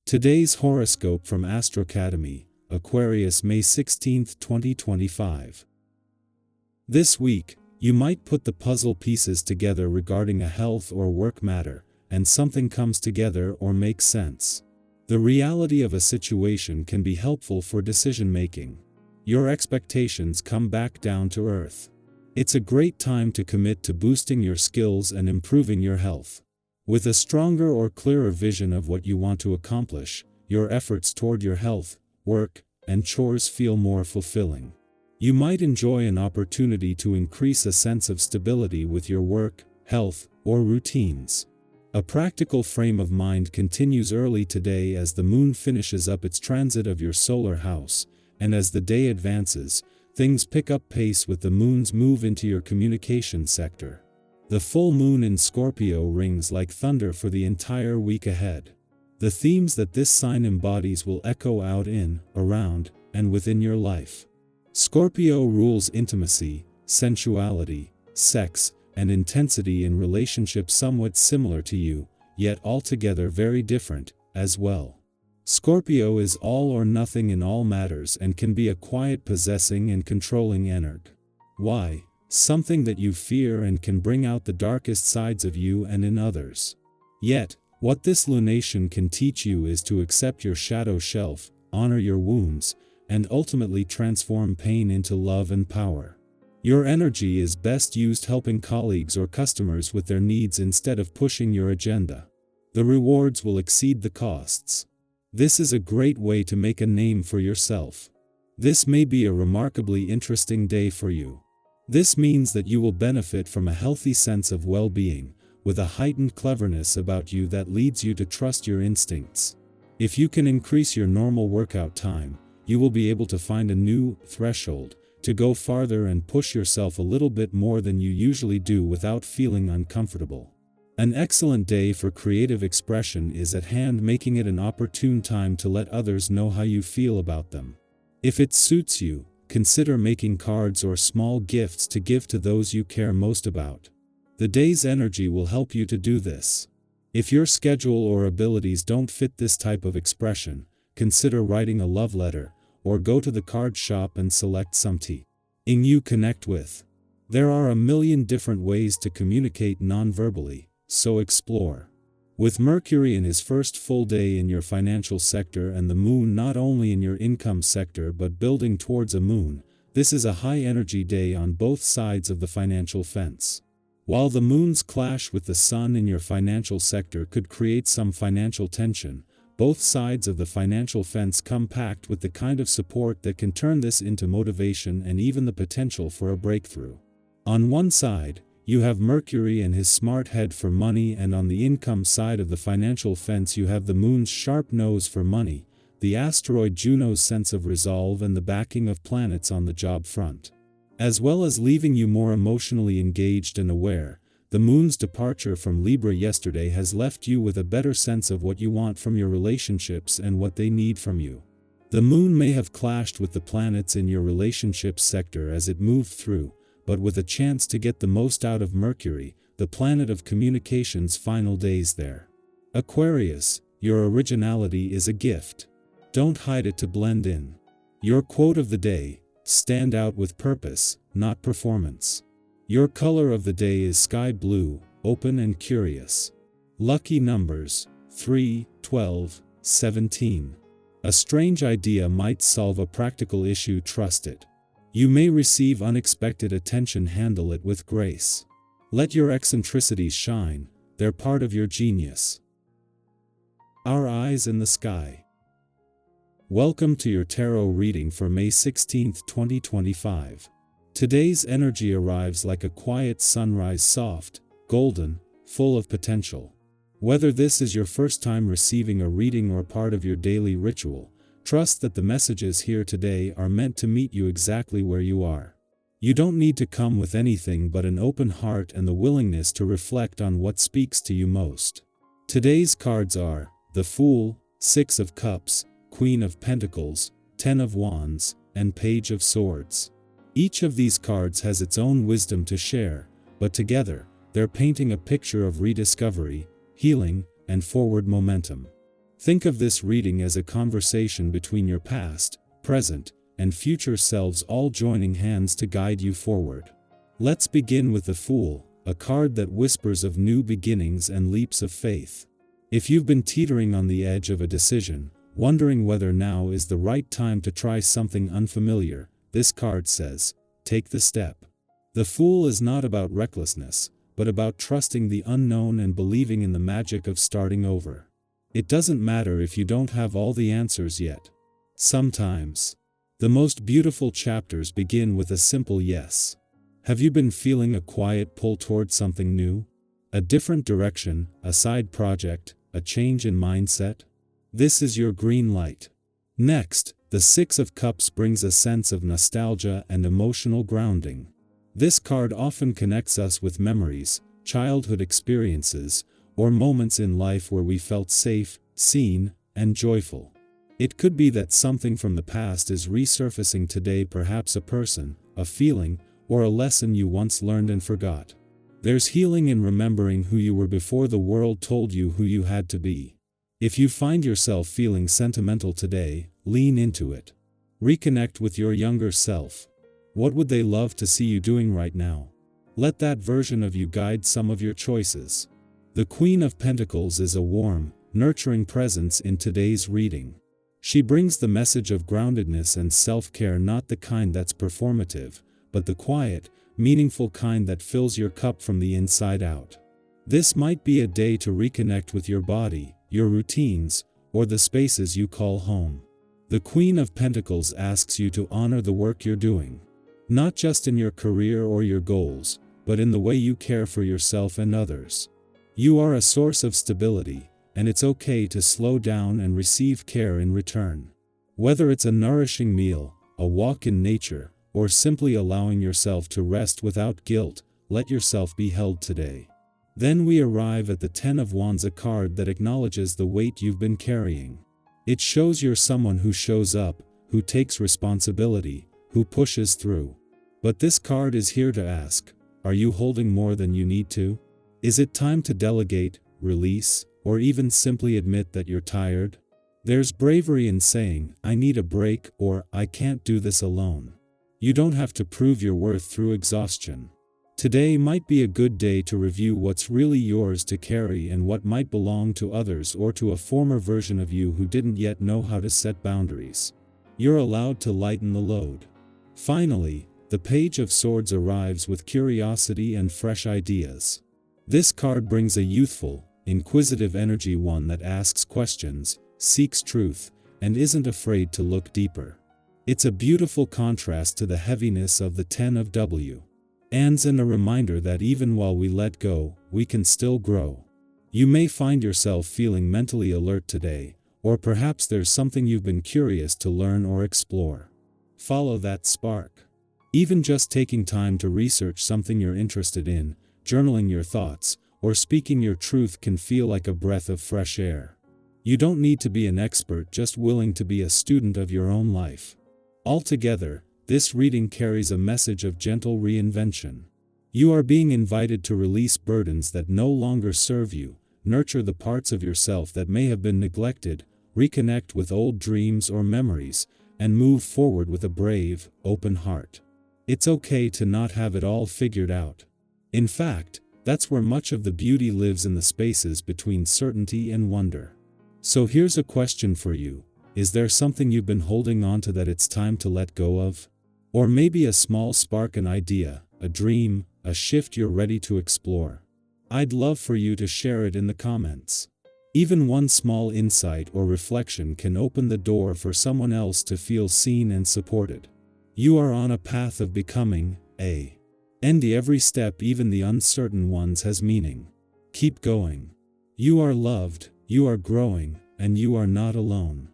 Today's horoscope from Astro Academy, Aquarius, May 16, 2025. This week, you might put the puzzle pieces together regarding a health or work matter, and something comes together or makes sense. The reality of a situation can be helpful for decision-making. Your expectations come back down to earth. It's a great time to commit to boosting your skills and improving your health. With a stronger or clearer vision of what you want to accomplish, your efforts toward your health, work, and chores feel more fulfilling. You might enjoy an opportunity to increase a sense of stability with your work, health, or routines. A practical frame of mind continues early today as the moon finishes up its transit of your solar house, and as the day advances, things pick up pace with the moon's move into your communication sector. The full moon in Scorpio rings like thunder for the entire week ahead. The themes that this sign embodies will echo out in, around, and within your life. Scorpio rules intimacy, sensuality, sex, and intensity in relationships somewhat similar to you, yet altogether very different, as well. Scorpio is all or nothing in all matters and can be a quiet, possessing and controlling energ. Why? Something that you fear and can bring out the darkest sides of you and in others. Yet, what this lunation can teach you is to accept your shadow self, honor your wounds, and ultimately transform pain into love and power. Your energy is best used helping colleagues or customers with their needs instead of pushing your agenda. The rewards will exceed the costs. This is a great way to make a name for yourself. This may be a remarkably interesting day for you. This means that you will benefit from a healthy sense of well-being, with a heightened cleverness about you that leads you to trust your instincts. If you can increase your normal workout time, you will be able to find a new threshold to go farther and push yourself a little bit more than you usually do without feeling uncomfortable. An excellent day for creative expression is at hand, making it an opportune time to let others know how you feel about them. If it suits you, consider making cards or small gifts to give to those you care most about. The day's energy will help you to do this. If your schedule or abilities don't fit this type of expression, consider writing a love letter, or go to the card shop and select something you connect with. There are a million different ways to communicate non-verbally, so explore. With Mercury in his first full day in your financial sector and the moon not only in your income sector but building towards a moon, this is a high-energy day on both sides of the financial fence. While the moon's clash with the sun in your financial sector could create some financial tension, both sides of the financial fence come packed with the kind of support that can turn this into motivation and even the potential for a breakthrough. On one side, you have Mercury and his smart head for money, and on the income side of the financial fence you have the moon's sharp nose for money, the asteroid Juno's sense of resolve, and the backing of planets on the job front. As well as leaving you more emotionally engaged and aware, the moon's departure from Libra yesterday has left you with a better sense of what you want from your relationships and what they need from you. The moon may have clashed with the planets in your relationships sector as it moved through, but with a chance to get the most out of Mercury, the planet of communication's final days there. Aquarius, your originality is a gift. Don't hide it to blend in. Your quote of the day: stand out with purpose, not performance. Your color of the day is sky blue, open and curious. Lucky numbers: 3, 12, 17. A strange idea might solve a practical issue, trust it. You may receive unexpected attention, handle it with grace. Let your eccentricities shine, they're part of your genius. Our eyes in the sky. Welcome to your tarot reading for May 16, 2025. Today's energy arrives like a quiet sunrise, soft, golden, full of potential. Whether this is your first time receiving a reading or part of your daily ritual, trust that the messages here today are meant to meet you exactly where you are. You don't need to come with anything but an open heart and the willingness to reflect on what speaks to you most. Today's cards are the Fool, 6 of Cups, Queen of Pentacles, 10 of Wands, and Page of Swords. Each of these cards has its own wisdom to share, but together, they're painting a picture of rediscovery, healing, and forward momentum. Think of this reading as a conversation between your past, present, and future selves all joining hands to guide you forward. Let's begin with the Fool, a card that whispers of new beginnings and leaps of faith. If you've been teetering on the edge of a decision, wondering whether now is the right time to try something unfamiliar, this card says, take the step. The Fool is not about recklessness, but about trusting the unknown and believing in the magic of starting over. It doesn't matter if you don't have all the answers yet. Sometimes, the most beautiful chapters begin with a simple yes. Have you been feeling a quiet pull toward something new? A different direction, a side project, a change in mindset? This is your green light. Next, the Six of Cups brings a sense of nostalgia and emotional grounding. This card often connects us with memories, childhood experiences, or moments in life where we felt safe, seen, and joyful. It could be that something from the past is resurfacing today, perhaps a person, a feeling, or a lesson you once learned and forgot. There's healing in remembering who you were before the world told you who you had to be. If you find yourself feeling sentimental today, lean into it. Reconnect with your younger self. What would they love to see you doing right now? Let that version of you guide some of your choices. The Queen of Pentacles is a warm, nurturing presence in today's reading. She brings the message of groundedness and self-care, not the kind that's performative, but the quiet, meaningful kind that fills your cup from the inside out. This might be a day to reconnect with your body, your routines, or the spaces you call home. The Queen of Pentacles asks you to honor the work you're doing. Not just in your career or your goals, but in the way you care for yourself and others. You are a source of stability, and it's okay to slow down and receive care in return. Whether it's a nourishing meal, a walk in nature, or simply allowing yourself to rest without guilt, let yourself be held today. Then we arrive at the Ten of Wands, a card that acknowledges the weight you've been carrying. It shows you're someone who shows up, who takes responsibility, who pushes through. But this card is here to ask, are you holding more than you need to? Is it time to delegate, release, or even simply admit that you're tired? There's bravery in saying, I need a break, or I can't do this alone. You don't have to prove your worth through exhaustion. Today might be a good day to review what's really yours to carry and what might belong to others or to a former version of you who didn't yet know how to set boundaries. You're allowed to lighten the load. Finally, the Page of Swords arrives with curiosity and fresh ideas. This card brings a youthful, inquisitive energy, one that asks questions, seeks truth, and isn't afraid to look deeper. It's a beautiful contrast to the heaviness of the Ten of Wands and a reminder that even while we let go, we can still grow. You may find yourself feeling mentally alert today, or perhaps there's something you've been curious to learn or explore. Follow that spark. Even just taking time to research something you're interested in, journaling your thoughts, or speaking your truth can feel like a breath of fresh air. You don't need to be an expert, just willing to be a student of your own life. Altogether, this reading carries a message of gentle reinvention. You are being invited to release burdens that no longer serve you, nurture the parts of yourself that may have been neglected, reconnect with old dreams or memories, and move forward with a brave, open heart. It's okay to not have it all figured out. In fact, that's where much of the beauty lives, in the spaces between certainty and wonder. So here's a question for you. Is there something you've been holding on to that it's time to let go of? Or maybe a small spark, an idea, a dream, a shift you're ready to explore? I'd love for you to share it in the comments. Even one small insight or reflection can open the door for someone else to feel seen and supported. You are on a path of becoming, and every step, even the uncertain ones, has meaning. Keep going. You are loved, you are growing, and you are not alone.